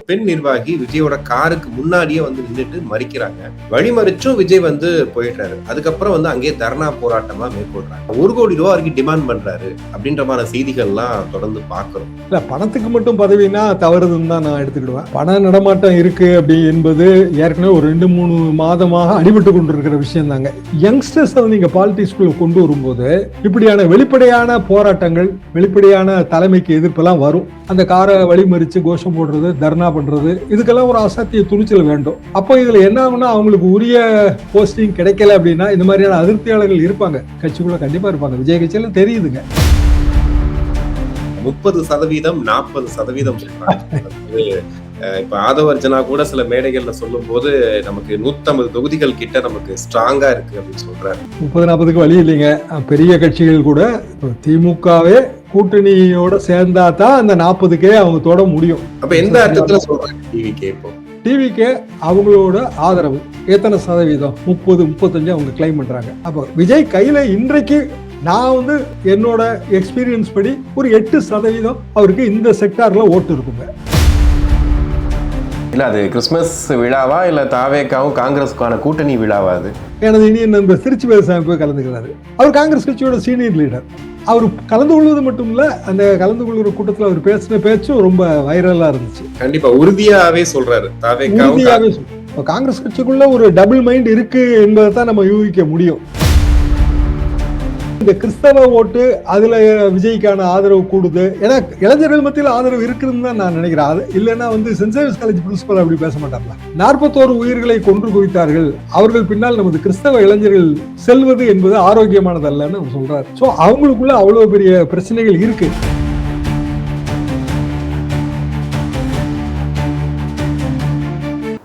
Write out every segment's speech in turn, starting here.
பெண் நிர்வாகி விஜயோட காருக்கு முன்னாடியே வந்து நின்றுட்டு மறிக்கிறாங்க. வழிமறிச்சும் விஜய் வந்து போயிடுறாரு. அதுக்கப்புறம் வந்து அங்கேயே தர்ணா போராட்டமா மேற்கொள்றாங்க. 1 கோடி ரூபாய் வரைக்கும் டிமாண்ட் பண்றாரு அப்படின்ற மாதிரி செய்திகள்லாம் தொடர்ந்து பாக்குறோம். இல்ல, பணத்துக்கு மட்டும் பதவினா தவறுதுன்னு தான் நான் எடுத்துக்கிடுவேன். பண நடமாட்டம் இருக்கு அப்படி என்பது ஏற்கனவே ஒரு 2-3 மாதமாக அடிபட்டு கொண்டிருக்கிற விஷயம் தாங்க. யங்ஸ்டர்ஸ் நீங்க பாலிடிக்ஸ்குள்ள கொண்டு வரும்போது இப்படியான வெளிப்படையான போராட்டங்கள், வெளிப்படையான தலைமைக்கு எதிர்ப்பெல்லாம் வரும். அந்த காரை வழிமறிச்சு கோஷம் போடுறது, தர்ணா பண்றது, இதுக்கெல்லாம் ஒரு அசாத்திய துணிச்சல் வேண்டும். அப்போ இதுல என்ன ஆகும்னா, அவங்களுக்கு உரிய போஸ்டிங் கிடைக்கல அப்படின்னா இந்த மாதிரியான அதிருப்தியாளர்கள் இருப்பாங்க, கட்சிக்குள்ள கண்டிப்பா இருப்பாங்க. விஜய் கட்சியில தெரியுதுங்க. 30%, 40% சொல்றாங்க. இப்ப ஆதவர்ஜனா கூட சில மேடைகள்ல சொல்லும் போது நமக்கு 150 தொகுதிகள் கிட்ட நமக்கு ஸ்ட்ராங்கா இருக்கு அப்படின்னு சொல்றாரு. 30-40க்கு வழி இல்லைங்க. பெரிய கட்சிகள் கூட திமுகவே கூட்டணியோட சேர்ந்தா தான் அந்த 40க்கே அவங்க தொட முடியும். அப்ப எந்த அர்த்தத்துல சொல்றாங்க டிவிகே? இப்போ டிவிக்கு அவங்களோட ஆதரவு எத்தனை சதவீதம்? 30-35 அவங்க கிளைம் பண்றாங்க. அப்போ விஜய் கையில இன்றைக்கு நான் வந்து என்னோட எக்ஸ்பீரியன்ஸ் படி ஒரு 8% அவருக்கு இந்த செக்டார்ல ஓட்டு இருக்குங்க. இல்ல, அது கிறிஸ்துமஸ் விழாவா இல்ல தாவேக்காவும் காங்கிரஸுக்கான கூட்டணி விழாவா? அது எனது இனி நண்பர் திருச்சி வேலுசாமி போய் கலந்துக்கிறாரு. அவர் காங்கிரஸ் கட்சியோட சீனியர் லீடர். அவர் கலந்து கொள்வது மட்டும் இல்ல, அந்த கலந்து கொள்கிற கூட்டத்தில் அவர் பேசின பேச்சும் ரொம்ப வைரலா இருந்துச்சு. கண்டிப்பா உறுதியாவே சொல்றாரு. காங்கிரஸ் கட்சிக்குள்ள ஒரு டபுள் மைண்ட் இருக்கு என்பதை தான் நம்ம யூகிக்க முடியும். இந்த கிறிஸ்தவ ஓட்டு அதுல விஜய்க்கான ஆதரவு கூடுது. ஏன்னா இளைஞர்கள் மத்தியில் ஆதரவு இருக்குன்னு தான் நான் நினைக்கிறேன். அது இல்லைன்னா வந்து சென்ட் சேவியர்ஸ் காலேஜ் பிரின்சிபல் அப்படி பேச மாட்டாங்களா? 41 உயிர்களை கொன்று குவித்தார்கள், அவர்கள் பின்னால் நமது கிறிஸ்தவ இளைஞர்கள் செல்வது என்பது ஆரோக்கியமானது அல்லன்னு அவர் சொல்றாரு. சோ அவங்களுக்குள்ள அவ்வளவு பெரிய பிரச்சனைகள் இருக்கு.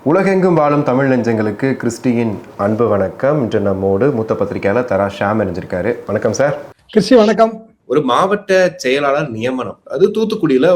உலகெங்கும் வாழும் தமிழ் நெஞ்சங்களுக்கு கிறிஸ்டியின் அன்பு வணக்கம். இன்று நம்மோடு மூத்த பத்திரிகையாளர் தரா ஷாம் இணைஞ்சிருக்காரு. வணக்கம் சார். கிறிஸ்டி வணக்கம். ஒரு மாவட்ட செயலாளர் நியமனம் அது தூத்துக்குடியில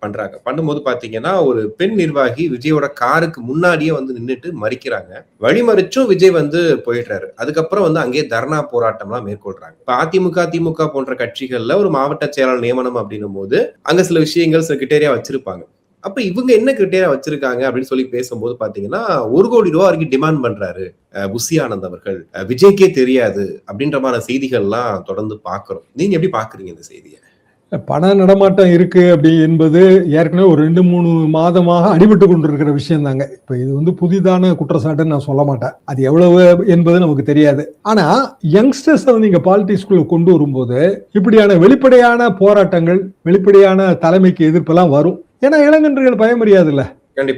பண்றாங்க. பண்ணும்போது பாத்தீங்கன்னா ஒரு பெண் நிர்வாகி விஜயோட காருக்கு முன்னாடியே வந்து நின்றுட்டு மறிக்கிறாங்க. வழிமறிச்சும் விஜய் வந்து போயிடுறாரு. அதுக்கப்புறம் வந்து அங்கேயே தர்ணா போராட்டம்லாம் மேற்கொள்றாங்க. இப்ப அதிமுக, திமுக போன்ற கட்சிகள்ல ஒரு மாவட்ட செயலாளர் நியமனம் அப்படின்னும் போது அங்க சில விஷயங்கள், சில கிரிட்டேரியா வச்சிருப்பாங்க. அப்ப இவங்க என்ன கிரிட்டேரியா வச்சிருக்காங்க அப்படின்னு சொல்லி பேசும்போது பாத்தீங்கன்னா 1 கோடி ரூபாய் வரைக்கும் டிமாண்ட் பண்றாரு புசி ஆனந்த் அவர்கள், விஜய்க்கே தெரியாது அப்படின்ற மாதிரி செய்திகள்லாம் தொடர்ந்து பாக்குறோம். நீங்க எப்படி பாக்குறீங்க இந்த செய்தியை? பண நடமாட்டம் இருக்கு அப்படி என்பது ஏற்கனவே ஒரு 2-3 மாதமாக அடிபட்டு கொண்டிருக்கிற விஷயம் தாங்க. இப்ப இது வந்து புதிதான குற்றச்சாட்டுன்னு நான் சொல்ல மாட்டேன். அது எவ்வளவு என்பது நமக்கு தெரியாது. ஆனா யங்ஸ்டர்ஸ் நீங்க பாலிடிக்ஸ்குள்ள கொண்டு வரும்போது இப்படியான வெளிப்படையான போராட்டங்கள், வெளிப்படையான தலைமைக்கு எதிர்ப்பெல்லாம் வரும். ஏன்னா இளைஞர்கள் பயமறியாது இல்ல.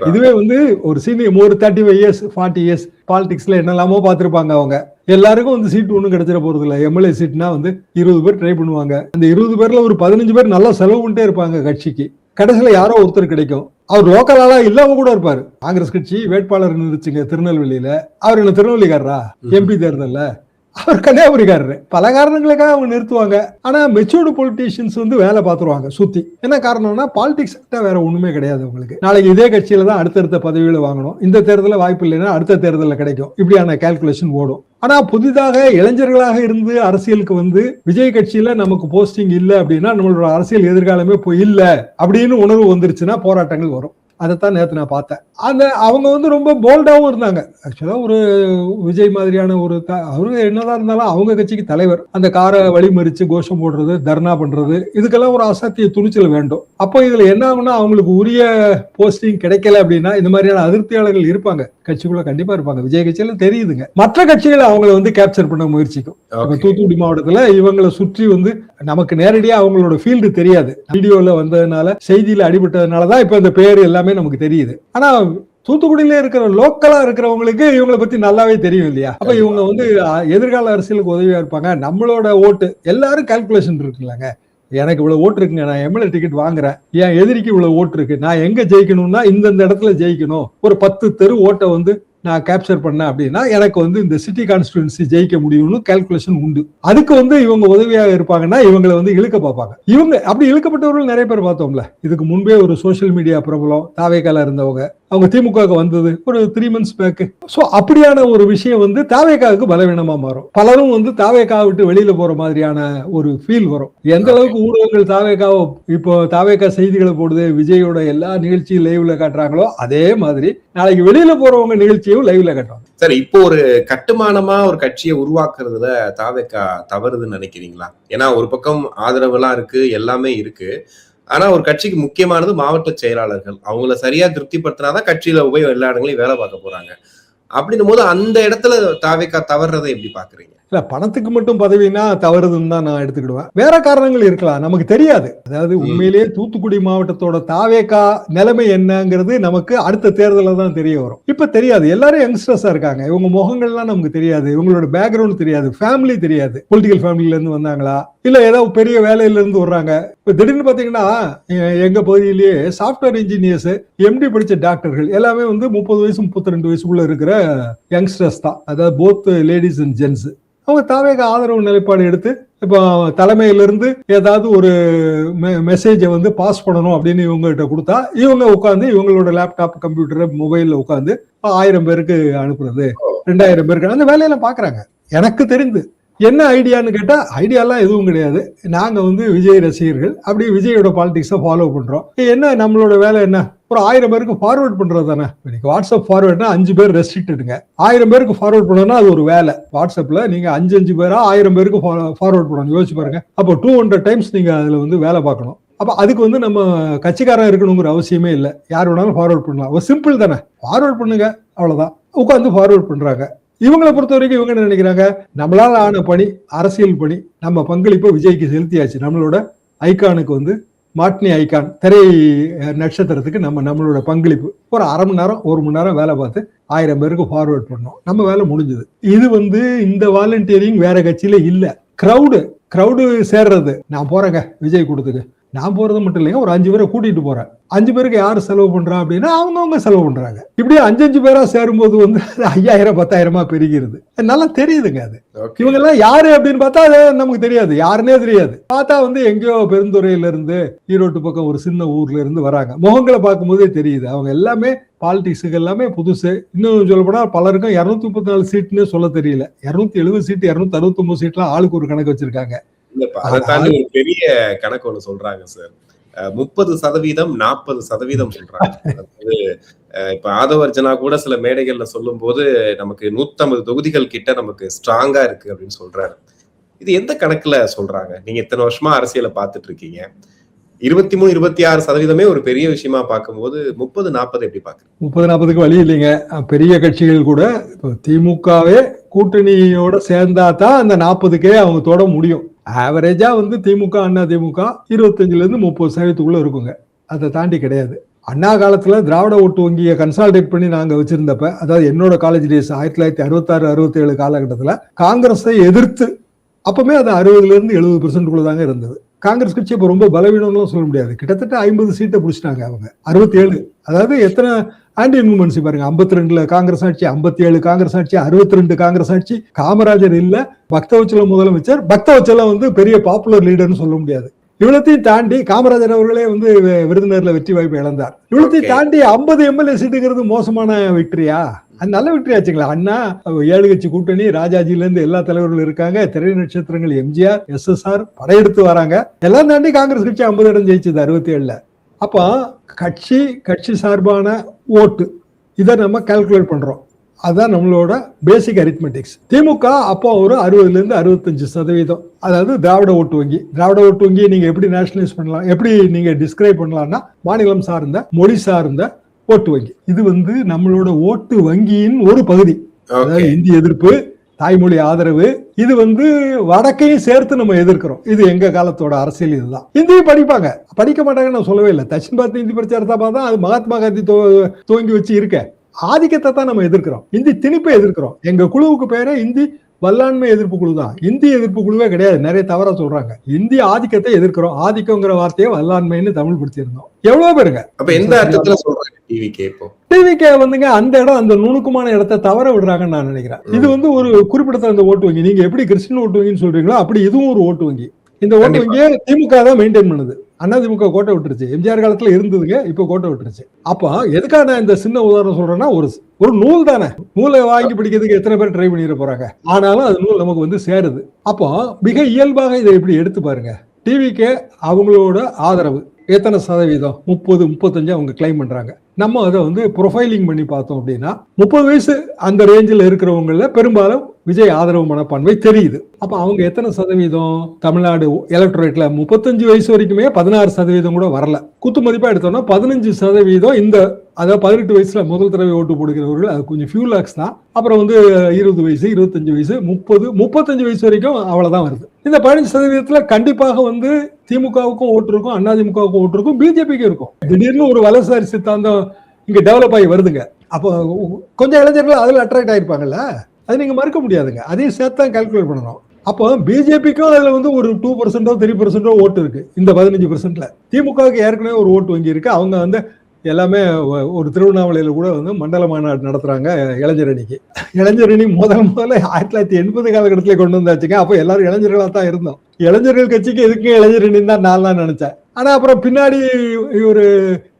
இதுவே வந்து ஒரு சீனியர் ஒரு 35 இயர்ஸ் 40 இயர்ஸ் பாலிடிக்ஸ்ல என்னெல்லாமோ பார்த்திருப்பாங்க. அவங்க எல்லாருக்கும் வந்து சீட் ஒன்றும் கிடைச்சிட போறது இல்லை. எம்எல்ஏ சீட்னா வந்து 20 பேர் ட்ரை பண்ணுவாங்க. அந்த 20 பேர்ல ஒரு 15 பேர் நல்லா செலவு பண்ணிட்டே இருப்பாங்க கட்சிக்கு. கடைசியில யாரோ ஒருத்தர் கிடைக்கும். அவர் லோக்கலால இல்லாம கூட இருப்பாரு. காங்கிரஸ் கட்சி வேட்பாளர் நிறுத்துங்க திருநெல்வேலியில. அவர் என்ன திருநெல்வேலிக்காரரா? எம்பி தேர்தல்ல அவர் கன்னியாகுமரிக்காரரு. பல காரணங்களுக்காக அவங்க நிறுத்துவாங்க. ஆனா மெச்சூர்டு பொலிட்டீஷியன்ஸ் வந்து வேலை பார்த்துருவாங்க சுத்தி. என்ன காரணம்னா பாலிடிக்ஸ் வேற ஒண்ணுமே கிடையாது அவங்களுக்கு. நாளைக்கு இதே கட்சியில தான் அடுத்தடுத்த பதவிகளை வாங்கணும். இந்த தேர்தலில் வாய்ப்பு இல்லைன்னா அடுத்த தேர்தலில் கிடைக்கும். இப்படியான கால்குலேஷன் ஓடும். ஆனா புதிதாக இளைஞர்களாக இருந்து அரசியலுக்கு வந்து விஜய் கட்சியில நமக்கு போஸ்டிங் இல்லை அப்படின்னா நம்மளோட அரசியல் எதிர்காலமே போய் இல்ல அப்படின்னு உணர்வு வந்துருச்சுன்னா போராட்டங்கள் வரும். அதைத்தான் நேற்று நான் பார்த்தேன். அவங்க வந்து ரொம்ப போல்டாவும் இருந்தாங்க. ஆக்சுவலா ஒரு விஜய் மாதிரியான ஒரு அவரு என்னதான் இருந்தாலும் அவங்க கட்சிக்கு தலைவர். அந்த காரை வழிமறிச்சு கோஷம் போடுறது, தர்ணா பண்றது, இதுக்கெல்லாம் ஒரு அசாத்திய துணிச்சல் வேண்டும். அப்போ இதுல என்ன ஆகும்னா, அவங்களுக்கு உரிய போஸ்டிங் கிடைக்கல அப்படின்னா இந்த மாதிரியான அதிருப்தியாளர்கள் இருப்பாங்க, கட்சிக்குள்ள கண்டிப்பா இருப்பாங்க. விஜய் கட்சியில தெரியுதுங்க. மற்ற கட்சிகளை அவங்களை வந்து கேப்சர் பண்ண முயற்சிக்கும். தூத்துக்குடி மாவட்டத்துல இவங்களை சுற்றி வந்து நமக்கு நேரடியா அவங்களோட ஃபீல்டு தெரியாது. வீடியோல வந்ததுனால, செய்தியில அடிபட்டதுனாலதான் இப்ப இந்த பேர் எல்லாமே நமக்கு தெரியுது. ஆனா தூத்துக்குடியில இருக்கிற லோக்கலா இருக்கிறவங்களுக்கு இவங்களை பத்தி நல்லாவே தெரியும் இல்லையா? அப்ப இவங்க வந்து எதிர்கால அரசியலுக்கு உதவியா இருப்பாங்க. நம்மளோட ஓட்டு எல்லாரும் கால்குலேஷன் இருக்குல்லங்க. எனக்கு இவ்வளவு ஓட்டு இருக்குங்க, நான் எம்எல்ஏ டிக்கெட் வாங்குறேன், என் எதிரிக்கு இவ்வளவு ஓட்டு இருக்கு, நான் எங்க ஜெயிக்கணும்னா இந்த இடத்துல ஜெயிக்கணும், ஒரு 10 தெரு ஓட்டை வந்து நான் கேப்சர் பண்ணேன் அப்படின்னா எனக்கு வந்து இந்த சிட்டி கான்ஸ்டிடுவன்சி ஜெயிக்க முடியும்னு கால்குலேஷன் உண்டு. அதுக்கு வந்து இவங்க உதவியாக இருப்பாங்கன்னா இவங்களை வந்து இழுக்க பார்ப்பாங்க. இவங்க அப்படி இழுக்கப்பட்டவர்கள் நிறைய பேர் பார்த்தோம்ல. இதுக்கு முன்பே ஒரு சோசியல் மீடியா பிரபலம் தாவேக்கால இருந்தவங்க, அவங்க திமுகவுக்கு வந்தது ஒரு 3 months பேக். ஸோ அப்படியான ஒரு விஷயம் வந்து தாவேகாவுக்கு பலவீனமா மாறும். பலரும் வந்து தாவேகா விட்டு வெளியில போற மாதிரியான ஒரு ஃபீல் வரும். எந்த அளவுக்கு ஊடகங்கள் தாவேகாவை இப்போ தாவேகா செய்திகளை போடுது, விஜயோட எல்லா நிகழ்ச்சியும் லைவ்ல காட்டுறாங்களோ அதே மாதிரி நாளைக்கு வெளியில போறவங்க நிகழ்ச்சியும் லைவ்ல காட்டுவாங்க. சார், இப்போ ஒரு கட்டுமானமா ஒரு கட்சியை உருவாக்குறதுல தாவேகா தவறுதுன்னு நினைக்கிறீங்களா? ஏன்னா ஒரு பக்கம் ஆதரவுலாம் இருக்கு, எல்லாமே இருக்கு. ஆனா ஒரு கட்சிக்கு முக்கியமானது மாவட்ட செயலாளர்கள். அவங்கள சரியா திருப்திப்படுத்தினாதான் கட்சியில போய் எல்லா இடங்களையும் வேலை பார்க்க போறாங்க. அப்படின்னும் போது அந்த இடத்துல தாவேகா தவறுறதை எப்படி பாக்குறீங்க? இல்ல, பணத்துக்கு மட்டும் பதவினா தவறுதுன்னு தான் நான் எடுத்துக்கிடுவேன். வேற காரணங்கள் இருக்கலாம், நமக்கு தெரியாது. அதாவது உண்மையிலேயே தூத்துக்குடி மாவட்டத்தோட தாவேகா நிலைமை என்னங்கிறது நமக்கு அடுத்த தேர்தல தான் தெரிய வரும். இப்ப தெரியாது. எல்லாரும் யங்ஸ்டர்ஸா இருக்காங்க. இவங்க முகங்கள்லாம் நமக்கு தெரியாது, இவங்களோட பேக்ரவுண்ட் தெரியாது, ஃபேமிலி தெரியாது. பொலிட்டிக்கல் ஃபேமிலில இருந்து வந்தாங்களா இல்ல ஏதாவது பெரிய வேலையில இருந்து வர்றாங்க. இப்ப திடீர்னு பாத்தீங்கன்னா எங்க பகுதியிலேயே சாப்ட்வேர் இன்ஜினியர்ஸ், எம்டி படிச்ச டாக்டர்கள் எல்லாமே வந்து 30 வயசு 32 வயசுக்குள்ள இருக்கிற யங்ஸ்டர்ஸ் தான். அதாவது போத் லேடிஸ் அண்ட் ஜென்ஸ். அவங்க தாவேகா ஆதரவு நிலைப்பாடு எடுத்து இப்போ தலைமையிலிருந்து ஏதாவது ஒரு மெசேஜை வந்து பாஸ் பண்ணணும் அப்படின்னு இவங்ககிட்ட கொடுத்தா இவங்க உட்காந்து இவங்களோட லேப்டாப் கம்ப்யூட்டர் மொபைல்ல உட்காந்து 1000 பேருக்கு அனுப்புறது, 2000 பேருக்கு அந்த வேலையெல்லாம் பாக்குறாங்க. எனக்கு தெரிந்து என்ன ஐடியான்னு கேட்டா ஐடியாலாம் எதுவும் கிடையாது. நாங்க வந்து விஜய் ரசிகர்கள், அப்படி விஜயோட பாலிடிக்ஸை ஃபாலோ பண்றோம். என்ன நம்மளோட வேலை என்ன, ஒரு 1000 பேருக்கு ஃபார்வர்ட் பண்றது தானே. இன்னைக்கு வாட்ஸ்அப் ஃபார்வர்ட்னா 5 பேர் ரெஸ்ட்ரிக்டடுங்க. 1000 பேருக்கு ஃபார்வர்ட் பண்ணணும்னா அது ஒரு வேலை. வாட்ஸ்அப்ல நீங்க 5 பேரா 1000 பேருக்கு ஃபார்வர்ட் பண்ணணும். யோசிச்சு பாருங்க. அப்போ 200 டைம்ஸ் நீங்க அதுல வந்து வேலை பார்க்கணும். அப்ப அதுக்கு வந்து நம்ம கட்சிக்காரன் இருக்கணுங்கிற அவசியமே இல்லை. யார் வேணாலும் ஃபார்வர்ட் பண்ணலாம். ஒரு சிம்பிள் தானே, ஃபார்வர்ட் பண்ணுங்க, அவ்வளவுதான். உட்காந்து ஃபார்வர்ட் பண்றாங்க. இவங்களை பொறுத்த வரைக்கும் இவங்க என்ன நினைக்கிறாங்க, நம்மளால ஆன பணி, அரசியல் பணி, நம்ம பங்களிப்பை விஜய்க்கு செலுத்தியாச்சு. நம்மளோட ஐகானுக்கு வந்து மாட்னி ஐகான் திரை நட்சத்திரத்துக்கு நம்மளோட பங்களிப்பு ஒரு அரை மணி நேரம் 1 மணி நேரம் வேலை பார்த்து 1000 பேருக்கு ஃபார்வர்ட் பண்ணோம், நம்ம வேலை முடிஞ்சது. இது வந்து இந்த வாலண்டியரிங் வேற கட்சியில இல்ல. கிரௌடு சேர்றது, நான் போறேங்க விஜய் கொடுத்துக்கு, நான் போறது மட்டும் இல்லைங்க, ஒரு 5 பேரை கூட்டிட்டு போறேன். 5 பேருக்கு யாரு செலவு பண்றா அப்படின்னா அவங்க செலவு பண்றாங்க. இப்படியே 5 பேரா சேரும்போது வந்து 5000 10,000 பெருகிறது. நல்லா தெரியுதுங்க. அது இவங்க எல்லாம் யாரு அப்படின்னு பார்த்தா அது நமக்கு தெரியாது, யாருன்னே தெரியாது. பார்த்தா வந்து எங்கேயோ பெருந்துறையில இருந்து, ஈரோட்டு பக்கம் ஒரு சின்ன ஊர்ல இருந்து வராங்க. முகங்களை பார்க்கும்போதே தெரியுது அவங்க எல்லாமே பாலிடிக்ஸுக்கு எல்லாமே புதுசு. இன்னும் சொல்ல போனா பலருக்கும் 234 சீட்னு சொல்ல தெரியல. 270 சீட் 269 சீட்லாம் ஆளுக்கு ஒரு கணக்கு வச்சிருக்காங்க. அதை தாண்டி ஒரு பெரிய கணக்கு ஒண்ணு சொல்றாங்க சார். 30% 40% சொல்றாங்க. அதாவது இப்ப ஆதவர்ஜனா கூட சில மேடைகள்ல சொல்லும் போது நமக்கு 150 தொகுதிகள் கிட்ட நமக்கு ஸ்ட்ராங்கா இருக்கு அப்படின்னு சொல்றாரு. இது எந்த கணக்குல சொல்றாங்க? நீங்க இத்தனை வருஷமா அரசியலை பார்த்துட்டு இருக்கீங்க. 23 26% ஒரு பெரிய விஷயமா பார்க்கும்போது 30 40 எப்படி பாக்குறீங்க? 30 40க்கு வழி இல்லைங்க. பெரிய கட்சிகள் கூட இப்போ திமுகவே கூட்டணியோட சேர்ந்தா தான் அந்த 40க்கே அவங்க தொட முடியும். ஆவரேஜா வந்து திமுக அண்ணா திமுக 25ல இருந்து 30% இருக்குங்க. அதை தாண்டி கிடையாது. அண்ணா காலத்துல திராவிட ஓட்டு வங்கியை கன்சால்டேட் பண்ணி நாங்க வச்சிருந்தப்ப, அதாவது என்னோட காலேஜ் டேஸ் 1966 67 காலகட்டத்துல காங்கிரஸை எதிர்த்து அப்பவுமே அது 60ல இருந்து 70% தாங்க இருந்தது. காங்கிரஸ் கட்சி இப்ப ரொம்ப பலவீனம்னு சொல்ல முடியாது. கிட்டத்தட்ட 50 சீட்டை பிடிச்சிட்டாங்க அவங்க. 67, அதாவது எத்தனை ஆன்டி இன்குமென்சி பாருங்க. 52ல காங்கிரஸ் ஆட்சி, 57 காங்கிரஸ் ஆட்சி, 62 காங்கிரஸ் ஆட்சி. காமராஜர் இல்ல, பக்தவச்சலம் முதலமைச்சர். பக்தவச்சலம் வந்து பெரிய பாப்புலர் லீடர்னு சொல்ல முடியாது. இவ்வளத்தையும் தாண்டி காமராஜர் அவர்களே வந்து விருதுநகர்ல வெற்றி வாய்ப்பு இழந்தார். இவ்வளத்தையும் தாண்டி 50 எம்எல்ஏ சீட்டுங்கிறது மோசமான விக்டரியா? அது நல்ல விக்டரி ஆச்சுங்களா? அண்ணா 7 கட்சி கூட்டணி, ராஜாஜில இருந்து எல்லா தலைவர்களும் இருக்காங்க, திரை நட்சத்திரங்கள் எம்ஜிஆர் SSR படையெடுத்து வராங்க. எல்லாம் தாண்டி காங்கிரஸ் கட்சி 50 இடம் ஜெயிச்சது 67ல. அப்போ கட்சி சார்பான ஓட்டு இதை நம்ம கால்குலேட் பண்றோம். அதுதான் நம்மளோட பேசிக் அரித்மெட்டிக்ஸ். திமுக அப்போ ஒரு 60ல இருந்து 65%, அதாவது திராவிட ஓட்டு வங்கி. திராவிட ஓட்டு வங்கியை நீங்க எப்படி நேஷனலைஸ் பண்ணலாம், எப்படி நீங்க டிஸ்கிரைப் பண்ணலாம்னா மாநிலம் சார்ந்த, மொழி சார்ந்த ஓட்டு வங்கி. இது வந்து நம்மளோட ஓட்டு வங்கியின் ஒரு பகுதி. அதாவது இந்தி எதிர்ப்பு, தாய்மொழி ஆதரவு, இது வந்து வடக்கையும் சேர்த்து நம்ம எதிர்க்கிறோம். இது எங்க காலத்தோட அரசியல். இதுதான். இந்தியும் படிக்க மாட்டாங்கன்னு நான் சொல்லவே இல்லை. தட்சின் பாரத் இந்தி பிரச்சாரத்தை பார்த்தா அது மகாத்மா காந்தி துவங்கி வச்சு இருக்க ஆதிக்கத்தை தான் நம்ம எதிர்க்கிறோம். இந்தி திணிப்பை எதிர்க்கிறோம். எங்க குழுவுக்கு பேரே இந்தி வல்லாண்மை எதிர்ப்பு குழு தான். இந்தி எதிர்ப்பு குழுவே கிடையாது. நிறைய தவறா சொல்றாங்க. இந்திய ஆதிக்கத்தை எதிர்க்கிறோம். ஆதிக்கங்கிற வார்த்தையை வல்லாண்மைன்னு தமிழ் படுத்தியிருந்தோம். எவ்வளவு பேருங்க. அப்ப எந்த அர்த்தத்துல சொல்றாங்க டிவிகே வந்துங்க அந்த இடம், அந்த நுணுக்கமான இடத்தை தவற விடுறாங்கன்னு நான் நினைக்கிறேன். இது வந்து ஒரு குறிப்பிடத்தகுந்த ஓட்டு வங்கி. நீங்க எப்படி கிறிஸ்டின் ஓட்டு வங்கின்னு சொல்றீங்களோ அப்படி இதுவும் ஒரு ஓட்டு வங்கி. இந்த ஓட்டு வங்கியை திமுக தான் மெயின்டைன் பண்ணுது. அதிமுக கோட்டை விட்டுருச்சு. எம்ஜிஆர் காலத்துல இருந்ததுங்க, இப்ப கோட்டை விட்டுருச்சு. அப்ப எதுக்காக நான் இந்த சின்ன உதாரணம் சொல்றேன்னா, ஒரு நூல் தானே, நூலை வாங்கி பிடிக்கிறதுக்கு எத்தனை பேர் ட்ரை பண்ணிட போறாங்க. ஆனாலும் அது நூல் நமக்கு வந்து சேருது. அப்போ மிக இயல்பாக இதை இப்படி எடுத்து பாருங்க. டிவிக்கு அவங்களோட ஆதரவு எத்தனை சதவீதம்? 30-35 அவங்க கிளைம் பண்றாங்க. நம்ம அதை வந்து ப்ரொஃபைலிங் பண்ணி பார்த்தோம் அப்படின்னா 30 வயசு அந்த ரேஞ்சில் இருக்கிறவங்கள பெரும்பாலும் விஜய் ஆதரவு மனப்பான்மை தெரியுது. அப்ப அவங்க எத்தனை சதவீதம்? தமிழ்நாடு எலக்ட்ரேட்ல 35 வயசு வரைக்குமே 16% கூட வரல. குத்து மதிப்பா எடுத்தோம்னா 15% இந்த, அதாவது 18 வயசுல முதல் தடவை ஓட்டு போடுகிறவர்கள் அது கொஞ்சம் ஃபியூ லாக்ஸ் தான். அப்புறம் வந்து 20 வயசு, 25 வயசு, 30, 35 வயசு வரைக்கும் அவ்வளவுதான் வருது. இந்த 15% கண்டிப்பாக வந்து திமுகவுக்கும் ஓட்டு இருக்கும், அதிமுகவுக்கும் ஓட்டு இருக்கும், பிஜேபிக்கும் இருக்கும். திடீர்னு ஒரு வலதுசாரி சித்தாந்தம் இங்க டெவலப் ஆகி வருதுங்க. அப்போ கொஞ்சம் இளைஞர்கள் அதுல அட்ராக்ட் ஆயிருப்பாங்கல்ல, அது நீங்க மறுக்க முடியாதுங்க. அதையும் சேர்த்து தான் கால்குலேட் பண்ணணும். அப்போ பிஜேபிக்கும் அதுல வந்து ஒரு 2%, 3% ஓட்டு இருக்கு இந்த 15%. திமுகவுக்கு ஏற்கனவே ஒரு ஓட்டு வங்கி இருக்கு. அவங்க வந்து எல்லாமே ஒரு திருவண்ணாமலையில கூட வந்து மண்டல மாநாடு நடத்துறாங்க இளைஞரணிக்கு. இளைஞரணி முதல்ல 1980 காலகட்டத்திலே கொண்டு வந்தாச்சுங்க. அப்போ எல்லாரும் இளைஞர்களா தான் இருந்தோம். இளைஞர்கள் கட்சிக்கு எதுக்கு இளைஞரணி தான் நான் நினைச்சேன். ஆனா அப்புறம் பின்னாடி ஒரு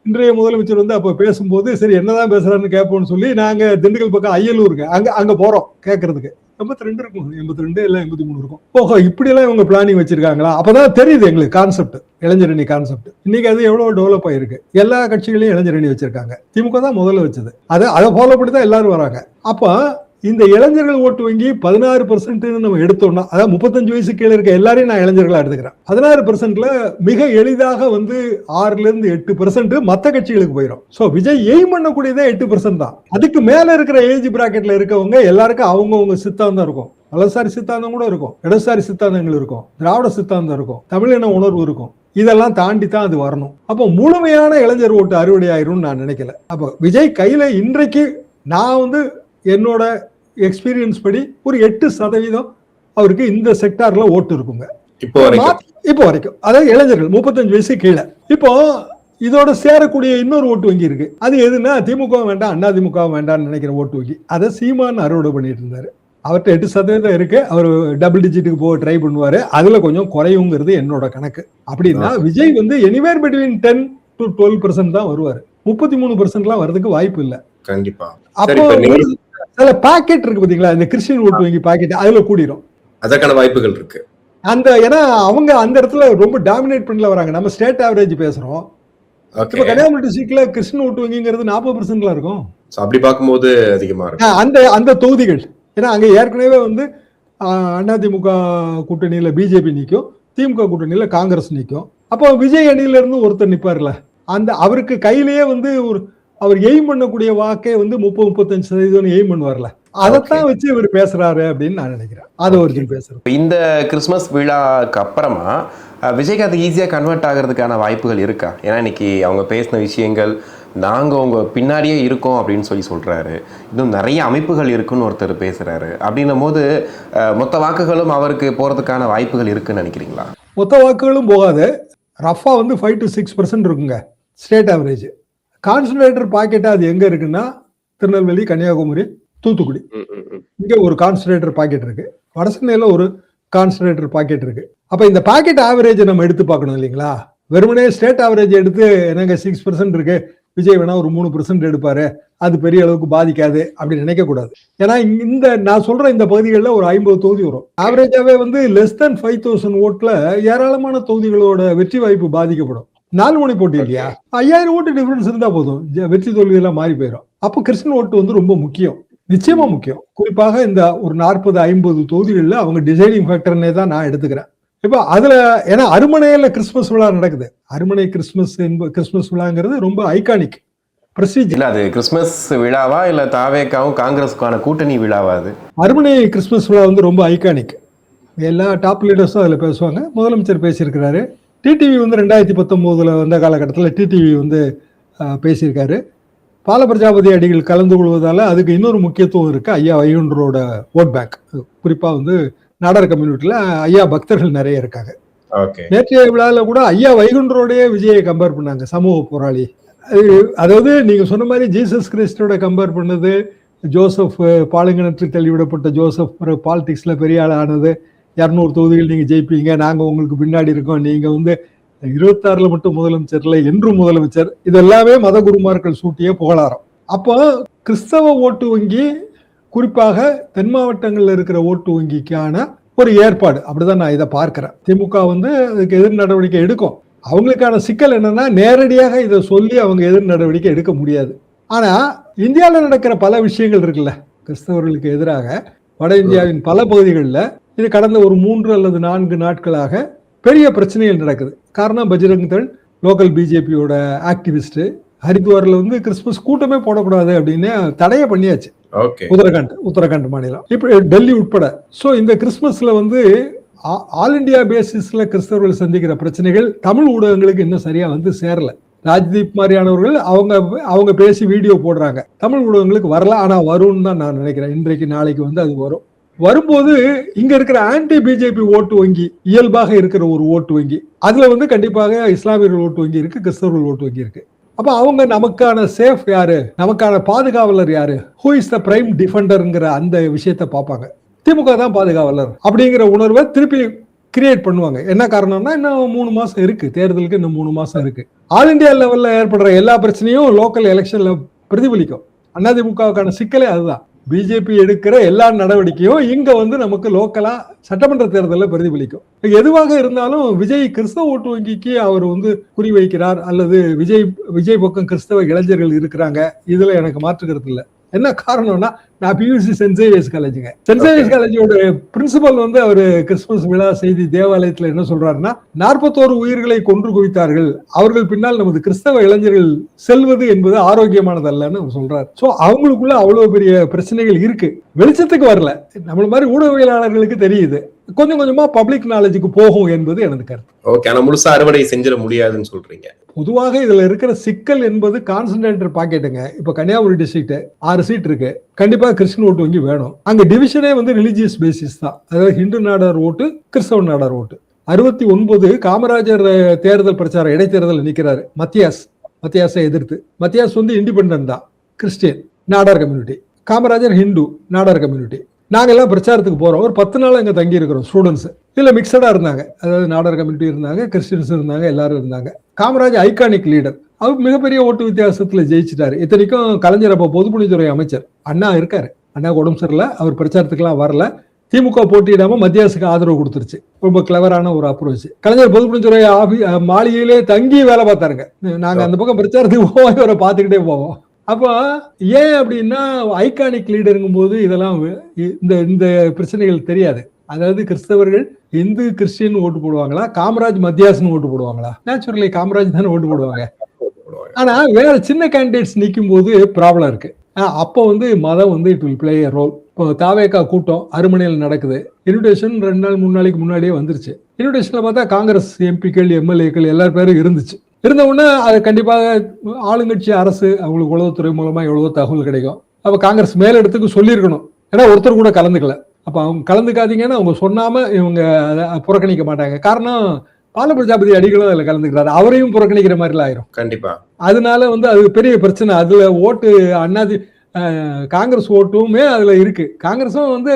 இன்றைய முதலமைச்சர் வந்து அப்ப பேசும்போது சரி என்னதான் பேசுறாருன்னு கேட்போம்னு சொல்லி நாங்க திண்டுக்கல் பக்கம் அய்யலூருக்கு அங்க போறோம் கேட்கறதுக்கு. 82 இருக்கும், 82 இல்ல 83 இருக்கும். ஓஹோ, இப்படி எல்லாம் இவங்க பிளானிங் வச்சிருக்காங்களா? அப்பதான் தெரியுது எங்களுக்கு கான்செப்ட், இளைஞரணி கான்செப்ட். இன்னைக்கு அது எவ்வளவு டெவலப் ஆயிருக்கு. எல்லா கட்சிகளையும் இளைஞரணி வச்சிருக்காங்க. திமுக தான் முதல்ல வச்சது. அதை ஃபாலோ பண்ணி தான் எல்லாரும் வராங்க. அப்ப இந்த இளைஞர்கள் ஓட்டு வங்கி 16% நம்ம எடுத்தோம்னா, அதாவது 35 வயசு கீழே இருக்க எல்லாரையும் நான் இளைஞர்களா எடுத்துக்கிறேன். 16%ல மிக எளிதாக வந்து 6-8% மத்த கட்சிகளுக்கு போயிடும். சோ விஜய் எய்ம் பண்ணக்கூடியதே 8% தான். அதுக்கு மேல இருக்கிற ஏஜ் பிராக்கெட்ல இருக்கவங்க எல்லாருக்கும் அவங்கவுங்க சித்தாந்தம் இருக்கும். வலதுசாரி சித்தாந்தம் கூட இருக்கும், இடதுசாரி சித்தாந்தங்கள் இருக்கும், திராவிட சித்தாந்தம் இருக்கும், தமிழின உணர்வு இருக்கும். இதெல்லாம் தாண்டி தான் அது வரணும். அப்போ முழுமையான இளைஞர் ஓட்டு அறுவடை ஆயிரும் நான் நினைக்கல. அப்போ விஜய் கையில இன்றைக்கு நான் வந்து என்னோட எக்ஸ்பீரியன்ஸ் படி ஒரு 8% அவருக்கு இந்த செக்டார்ல ஓட்டு இருக்குங்க இப்போ வரைக்கும். அதாவது இளைஞர்கள் 35 வயசு கீழே. இப்போ இதோட சேரக்கூடிய இன்னொரு ஓட்டு வங்கி இருக்கு. அது எதுன்னா திமுக வேண்டாம், அதிமுக வேண்டாம்னு நினைக்கிற ஓட்டு வங்கி. அதை சீமான் அறுவடை பண்ணிட்டு இருந்தாரு. அவர்கிட்ட 8% இருக்கு. அவர் டபுள் டிஜிட்டுக்கு போக ட்ரை பண்ணுவாரு. அதுல கொஞ்சம் குறையுங்கிறது என்னோட கணக்கு. அப்படின்னா விஜய் வந்து எனிவேர் பிட்வீன் 10-12% தான் வருவாரு. 33% வரதுக்கு வாய்ப்பு இல்லை கண்டிப்பா. அப்போ சில பாக்கெட் இருக்கு பாத்தீங்களா, இந்த கிறிஸ்டியன் ஓட்டு வங்கி பாக்கெட், அதுல கூடிரும். அதற்கான வாய்ப்புகள் இருக்கு. ஏன்னா அவங்க அந்த இடத்துல ரொம்ப டாமினேட் பண்ணல வராங்க. நம்ம ஸ்டேட் ஆவரேஜ் பேசுறோம். இப்ப கன்னியாகுமரி டிஸ்ட்ரிக்ட்ல கிறிஸ்டியன் ஓட்டு வங்கிங்கிறது 40% இருக்கும். அப்படி பார்க்கும்போது அதிகமா இருக்கு அந்த தொகுதிகள். ஏன்னா அங்க ஏற்கனவே வந்து அதிமுக கூட்டணியில பிஜேபி நிற்கும், திமுக கூட்டணியில காங்கிரஸ் நிற்கும். அப்போ விஜய் அணியில இருந்து ஒருத்தர் நிப்பாருல, அவருக்கு கையிலேயே வந்து அவர் எய்ம் பண்ணக்கூடிய வாக்கே வந்து 30-35% எய்ம் பண்ணுவார்ல, அதைத்தான் வச்சு இவர் பேசுறாரு அப்படின்னு நான் நினைக்கிறேன். அதை ஒரு பேசுறேன். இந்த கிறிஸ்துமஸ் விழாக்கு அப்புறமா விஜய்க்கு அது ஈஸியா கன்வெர்ட் ஆகிறதுக்கான வாய்ப்புகள் இருக்கா? ஏன்னா இன்னைக்கு அவங்க பேசின விஷயங்கள், நாங்க உங்க பின்னாடியே இருக்கோம் அப்படின்னு சொல்றாரு. இன்னும் நிறைய அமைப்புகள் இருக்குன்னு ஒருத்தர் பேசுறாரு. அப்படின்னும் போது மொத்த வாக்குகளும் அவருக்கு போறதுக்கான வாய்ப்புகள் இருக்குன்னு நினைக்கிறீங்களா? மொத்த வாக்குகளும் போகாது. ரஃபா வந்து 5-6% இருக்குங்க ஸ்டேட் ஆவரேஜ். கான்சன்ட்ரேட்டர் பாக்கெட்டா அது எங்க இருக்குன்னா திருநெல்வேலி, கன்னியாகுமரி, தூத்துக்குடி. இங்க ஒரு கான்சன்ட்ரேட்டர் பாக்கெட் இருக்கு. வடசென்னையில ஒரு கான்சன்ட்ரேட்டர் பாக்கெட் இருக்கு. அப்ப இந்த பாக்கெட் ஆவரேஜ் நம்ம எடுத்து பார்க்கணும் இல்லைங்களா? வெறுமனே ஸ்டேட் ஆவரேஜ் எடுத்து எனக்கு 6% இருக்கு, விஜய் வேணா ஒரு 3% எடுப்பாரு, அது பெரிய அளவுக்கு பாதிக்காது அப்படின்னு நினைக்க கூடாது. ஏன்னா இந்த நான் சொல்ற இந்த பகுதிகளில் ஒரு 50 தொகுதி வரும். ஆவரேஜாவே வந்து less than 5,000 ஓட்டுல ஏராளமான தொகுதிகளோட வெற்றி வாய்ப்பு பாதிக்கப்படும். 4 முனை போட்டி இல்லையா? 5000 ஓட்டு டிஃபரன்ஸ் இருந்தா போதும், வெற்றி தோல்வி எல்லாம் மாறி போயிடும். அப்போ கிறிஸ்டின் ஓட்டு வந்து ரொம்ப முக்கியம், நிச்சயமா முக்கியம். குறிப்பாக இந்த ஒரு 40-50 தொகுதிகளில் அவங்க டிசைடிங் ஃபேக்டர்னே தான் நான் எடுத்துக்கிறேன். இப்போ அதுல ஏன்னா அருமனையில கிறிஸ்துமஸ் விழா நடக்குது. அருமனை கிறிஸ்துமஸ் விழாங்கிறது ரொம்ப ஐகானிக் பிரஸ்டீஜ். இல்ல அது கிறிஸ்துமஸ் விழாவா இல்ல தாவேக்காவும் காங்கிரஸுக்கான கூட்டணி விழாவா? அது அருமனை கிறிஸ்துமஸ் விழா வந்து ரொம்ப ஐகானிக். எல்லா டாப் லீடர்ஸும் அதுல பேசுவாங்க. முதலமைச்சர் பேசியிருக்கிறாரு. டிடிவி வந்து 2019 வந்த காலகட்டத்தில் டிடிவி வந்து பேசியிருக்காரு. பாலபிரஜாபதி அடிகள் கலந்து கொள்வதால அதுக்கு இன்னொரு முக்கியத்துவம் இருக்கு. ஐயா வைகுண்டரோட ஓட் பேங்க், குறிப்பா வந்து நாடார் கம்யூனிட்டியில ஐயா பக்தர்கள் நிறைய இருக்காங்க. நேற்றைய விழாவில் கூட ஐயா வைகுண்டரோடைய விஜயை கம்பேர் பண்ணாங்க, சமூக போராளி. அதாவது நீங்க சொன்ன மாதிரி ஜீசஸ் கிறிஸ்டோட கம்பேர் பண்ணது, ஜோசப் பாலுங்கிணற்று தள்ளிவிடப்பட்ட ஜோசப் பாலிடிக்ஸ்ல பெரிய ஆள் ஆனது, 200 தொகுதிகள் நீங்க ஜெயிப்பீங்க, நாங்க உங்களுக்கு பின்னாடி இருக்கோம், நீங்க வந்து 26ல மட்டும் முதலமைச்சர் இல்லை என்றும் முதலமைச்சர், இது எல்லாமே மத குருமார்கள் சூட்டிய புகழாரம். அப்போ கிறிஸ்தவ ஓட்டு வங்கி, குறிப்பாக தென் மாவட்டங்கள்ல இருக்கிற ஓட்டு வங்கிக்கான ஒரு ஏற்பாடு, அப்படிதான் நான் இதை பார்க்கிறேன். திமுக வந்து அதுக்கு எதிர் நடவடிக்கை எடுக்கும். அவங்களுக்கான சிக்கல் என்னன்னா, நேரடியாக இதை சொல்லி அவங்க எதிர் நடவடிக்கை எடுக்க முடியாது. ஆனா இந்தியாவில் நடக்கிற பல விஷயங்கள் இருக்குல்ல, கிறிஸ்தவர்களுக்கு எதிராக வட இந்தியாவின் பல பகுதிகளில் இது கடந்த ஒரு 3 அல்லது 4 நாட்களாக பெரிய பிரச்சனைகள் நடக்குது. காரணம், பஜ்ரங் தள், லோக்கல் பிஜேபியோட ஆக்டிவிஸ்ட் ஹரித்வார்ல வந்து கிறிஸ்துமஸ் கூட்டமே போடக்கூடாது அப்படின்னு தடையை பண்ணியாச்சு. உத்தரகாண்ட் மாநிலம், இப்ப டெல்லி உட்பட. சோ இந்த கிறிஸ்துமஸ்ல வந்து ஆல் இண்டியா பேசிஸ்ல கிறிஸ்தவர்கள் சந்திக்கிற பிரச்சனைகள் தமிழ் ஊடகங்களுக்கு இன்னும் சரியா வந்து சேரல. ராஜ்தீப் மாதிரியானவர்கள் அவங்க பேசி வீடியோ போடுறாங்க, தமிழ் ஊடகங்களுக்கு வரல. ஆனா வரும்னு தான் நான் நினைக்கிறேன். இன்றைக்கு நாளைக்கு வந்து அது வரும். வரும்போது இங்க இருக்கிற ஆன்டி பிஜேபி ஓட்டு வங்கி, இயல்பாக இருக்கிற ஒரு ஓட்டு வங்கி, அதுல வந்து கண்டிப்பாக இஸ்லாமியர்கள் ஓட்டு வங்கி இருக்கு, கிறிஸ்தவர்கள் ஓட்டு வங்கி இருக்கு. அப்ப அவங்க நமக்கான சேஃப் யாரு, நமக்கான பாதுகாவலர் யாரு, ஹூ இஸ் த பிரைம் டிஃபெண்டர்ங்கிற அந்த விஷயத்த பார்ப்பாங்க. திமுக தான் பாதுகாவலர் அப்படிங்கிற உணர்வை திருப்பி கிரியேட் பண்ணுவாங்க. என்ன காரணம்னா, இன்னும் 3 மாசம் இருக்கு, தேர்தலுக்கு இன்னும் 3 மாசம் இருக்கு. ஆல் இண்டியா லெவல்ல ஏற்படுற எல்லா பிரச்சனையும் லோக்கல் எலெக்ஷன்ல பிரதிபலிக்கும். அதிமுகவுக்கான சிக்கலே அதுதான். பிஜேபி எடுக்கிற எல்லா நடவடிக்கையும் இங்க வந்து நமக்கு லோக்கலா சட்டமன்ற தேர்தலில் பிரதிபலிக்கும். எதுவாக இருந்தாலும் விஜய் கிறிஸ்தவ ஓட்டு வங்கிக்கு அவர் வந்து குறிவைக்கிறார், அல்லது விஜய் பக்கம் கிறிஸ்தவ இளைஞர்கள் இருக்கிறாங்க, இதுல எனக்கு மாற்று கருத்து இல்லை. என்ன காரணம்னா, நான் பியூசி சென்ட் சேவியர்ஸ் காலேஜுங்க. சென்ட் சேவியர்ஸ் காலேஜோட பிரின்சிபல் வந்து அவரு கிறிஸ்துமஸ் விழா செய்தி தேவாலயத்துல என்ன சொல்றாருன்னா, 41 உயிர்களை கொன்று குவித்தார்கள், அவர்கள் பின்னால் நமது கிறிஸ்தவ இளைஞர்கள் செல்வது என்பது ஆரோக்கியமானது அல்லன்னு அவர் சொல்றாரு. சோ அவங்களுக்குள்ள அவ்வளவு பெரிய பிரச்சனைகள் இருக்கு, வெளிச்சத்துக்கு வரல. நம்மள மாதிரி ஊடகவியலாளர்களுக்கு தெரியுது, கொஞ்சம் கொஞ்சமா பப்ளிக் நாலேஜுக்கு போகும் என்பது எனது கருத்து. ஓகே, ஆனா முழுசா அறுவடை செஞ்சிட முடியாதுன்னு சொல்றீங்க. பொதுவாக இதுல இருக்கிற சிக்கல் என்பது கான்சன்ட்ரேட்டர் பாக்கெட்டுங்க. இப்ப கன்னியாகுமரி டிஸ்ட்ரிக்ட் 6 சீட் இருக்கு, கண்டிப்பா கிறிஸ்டின் ஓட்டு வங்கி வேணும். அங்க டிவிஷனே வந்து ரிலிஜியஸ் பேசிஸ் தான், அதாவது ஹிந்து நாடார் ஓட்டு, கிறிஸ்தவ நாடார் ஓட்டு. 69 காமராஜர் தேர்தல் பிரச்சாரம் இடைத்தேர்தல் நிக்கிறாரு மத்தியாஸை எதிர்த்து. மத்தியாஸ் வந்து இண்டிபெண்டன்ட் தான், Christian Nadar community. Kamarajar Hindu Nadar community. நாங்கெல்லாம் பிரச்சாரத்துக்கு போறோம், ஒரு 10 நாள் அங்க தங்கி இருக்கிறோம். ஸ்டூடெண்ட்ஸ் இதுல மிக்சடா இருந்தாங்க, அதாவது நாடார் கம்யூனிட்டி இருந்தாங்க, கிறிஸ்டியன்ஸ் இருந்தாங்க, எல்லாரும் இருந்தாங்க. காமராஜ் ஐகானிக் லீடர், அவர் மிகப்பெரிய ஓட்டு வித்தியாசத்துல ஜெயிச்சிட்டாரு. இத்தனைக்கும் கலைஞர் அப்ப பொதுப்பணித்துறை அமைச்சர், அண்ணா இருக்காரு, அண்ணா உடம்பு சரியில்லை, அவர் பிரச்சாரத்துக்குலாம் வரல. திமுக போட்டியிடாம மத்தியாசுக்கு ஆதரவு கொடுத்துருச்சு. ரொம்ப கிளவரான ஒரு அப்ரோச். கலைஞர் பொதுப்பணித்துறை மாளிகையிலே தங்கி வேலை பார்த்தாருங்க. நாங்க அந்த பக்கம் பிரச்சாரத்துக்கு போவோம், இவரை பார்த்துக்கிட்டே போவோம். அப்போ ஏன் அப்படின்னா, ஐகானிக் லீடருங்கும் போது இதெல்லாம் இந்த பிரச்சனைகள் தெரியாது. அதாவது கிறிஸ்தவர்கள் இந்து கிறிஸ்டியன் ஓட்டு போடுவாங்களா, காமராஜ் மத்தியாசன் ஓட்டு போடுவாங்களா? நேச்சுரலி காமராஜ் தானே ஓட்டு போடுவாங்க. ஆனா வேற சின்ன கேண்டிடேட்ஸ் நிற்கும் போது ப்ராப்ளம் இருக்கு. அப்போ வந்து மதம் வந்து it will play a role. இப்போ தாவேகா கூட்டம் அருமனையில் நடக்குது, இன்விடேஷன் 2 நாள் 3 நாளைக்கு முன்னாடியே வந்துருச்சு. இன்விடேஷன்ல பார்த்தா காங்கிரஸ் எம்பிக்கள், எம்எல்ஏக்கள் எல்லா பேரும் இருந்துச்சு. இருந்த உடனே அது கண்டிப்பாக ஆளுங்கட்சி அரசு அவங்களுக்கு உளவுத்துறை மூலமா எவ்வளவோ தகவல் கிடைக்கும். அப்ப காங்கிரஸ் மேலிடத்துக்கு சொல்லியிருக்கணும், ஏன்னா ஒருத்தர் கூட கலந்துக்கல. அப்ப அவங்க கலந்துக்காதீங்கன்னு அவங்க சொன்னாம இவங்க அதை புறக்கணிக்க மாட்டாங்க. காரணம், பால பிரஜாபதி அடிகளும் அதுல கலந்துக்கிறாரு, அவரையும் புறக்கணிக்கிற மாதிரிலாம் ஆயிரும் கண்டிப்பா. அதனால வந்து அது பெரிய பிரச்சனை. அதுல ஓட்டு காங்கிரஸ் ஓட்டுமே அதுல இருக்கு. காங்கிரஸும் வந்து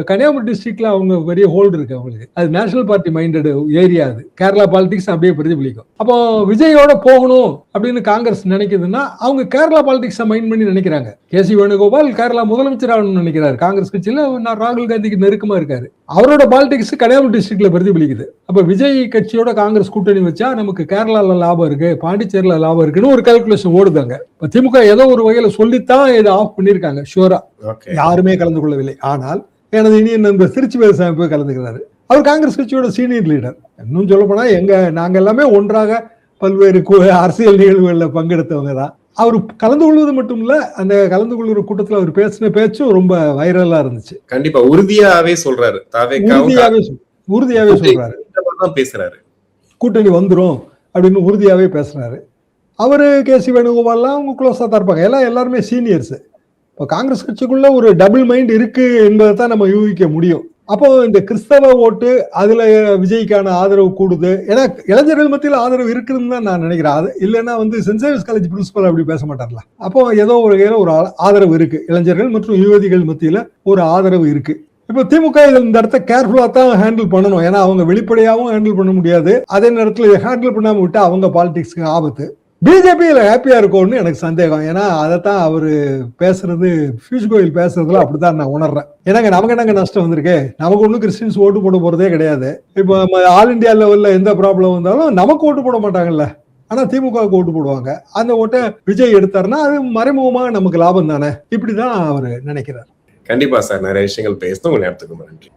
கன்னியாகுமரி டிஸ்ட்ரிக்ட்ல அவங்க பெரிய ஹோல்டு இருக்கு அவங்களுக்கு. அது நேஷனல் பார்ட்டி மைண்டட் ஏரியா. அது கேரளா பாலிடிக்ஸ் அப்படியே பிரதிபலிக்கும். அப்போ விஜயோட போகணும் அப்படின்னு காங்கிரஸ் நினைக்குதுன்னா, அவங்க கேரளா பாலிடிக்ஸ் மைண்ட் பண்ணி நினைக்கிறாங்க. கேசி வேணுகோபால் கேரளா முதலமைச்சர் ஆகணும்னு நினைக்கிறாரு. காங்கிரஸ் கட்சியில ராகுல் காந்திக்கு நெருக்கமா இருக்காரு. அவரோட பாலிடிக்ஸ் கன்னியாகுமரி டிஸ்ட்ரிக்ட்ல பிரதிபலிக்குது. அப்ப விஜய் கட்சியோட காங்கிரஸ் கூட்டணி வச்சா நமக்கு கேரளால லாபம் இருக்கு, பாண்டிச்சேரியில லாபம் இருக்குன்னு ஒரு கால்குலேஷன் ஓடுதாங்க. இப்ப திமுக ஏதோ ஒரு வகையில சொல்லித்தான் இதை ஆஃப் பண்ணிருக்காங்க. ஷூரா யாருமே கலந்து கொள்ளவில்லை. ஆனால் எனது இனிய நண்பர் திருச்சி வேலுசாமி போய் கலந்துக்கிறாரு. அவர் காங்கிரஸ் கட்சியோட சீனியர் லீடர். இன்னும் சொல்ல போனா நாங்க எல்லாமே ஒன்றாக பல்வேறு அரசியல் நிகழ்வுகள்ல பங்கெடுத்தவங்க தான். அவர் கலந்து கொள்வது மட்டும் இல்ல, அந்த கலந்து கொள்கிற கூட்டத்தில் அவர் பேசின பேச்சும் ரொம்ப வைரலா இருந்துச்சு. கண்டிப்பா உறுதியாவே சொல்றாரு, உறுதியாவே சொல்றாரு, பேசுறாரு, கூட்டணி வந்துரும் அப்படின்னு உறுதியாவே பேசுறாரு. அவரு கேசி வேணுகோபால்லாம் அவங்க க்ளோஸா தான் இருப்பாங்க. எல்லாருமே சீனியர்ஸ். இப்போ காங்கிரஸ் கட்சிக்குள்ள ஒரு டபுள் மைண்ட் இருக்கு என்பதை தான் நம்ம யூகிக்க முடியும். அப்போ இந்த கிறிஸ்தவ ஓட்டு அதுல விஜய்க்கான ஆதரவு கூடுது. ஏன்னா இளைஞர்கள் மத்தியில் ஆதரவு இருக்குதுன்னு தான் நான் நினைக்கிறேன். அது இல்லைன்னா வந்து சென்ட் சேவியர்ஸ் காலேஜ் பிரின்சிபல் அப்படி பேச மாட்டார்ல. அப்போ ஏதோ ஒரு ஆதரவு இருக்கு, இளைஞர்கள் மற்றும் யுவதிகள் மத்தியில ஒரு ஆதரவு இருக்கு. இப்போ திமுக இந்த இடத்த கேர்ஃபுல்லா தான் ஹேண்டில் பண்ணணும். ஏன்னா அவங்க வெளிப்படையாகவும் ஹேண்டில் பண்ண முடியாது. அதே நேரத்தில் ஹேண்டில் பண்ணாம விட்டா அவங்க பாலிடிக்ஸ்க்கு ஆபத்து. பிஜேபியில ஹாப்பியா இருக்கும்னு எனக்கு சந்தேகம். ஏன்னா அதைத்தான் அவரு பேசுறது, பியூஷ் கோயல் பேசுறதுல அப்படித்தான் நான் உணர்றேன். ஏன்னாங்க நமக்கு என்னங்க நஷ்டம் வந்திருக்கு? நமக்கு ஒன்றும் கிறிஸ்டின்ஸ் ஓட்டு போட போறதே கிடையாது. இப்போ ஆல் இண்டியா லெவல்ல எந்த ப்ராப்ளம் வந்தாலும் நமக்கு ஓட்டு போட மாட்டாங்கல்ல. ஆனா திமுகவுக்கு ஓட்டு போடுவாங்க. அந்த ஓட்டை விஜய் எடுத்தாருன்னா அது மறைமுகமா நமக்கு லாபம் தானே. இப்படிதான் அவரு நினைக்கிறார். கண்டிப்பா சார், நிறைய விஷயங்கள் பேசணும். உங்க நேரத்துக்கு நன்றி.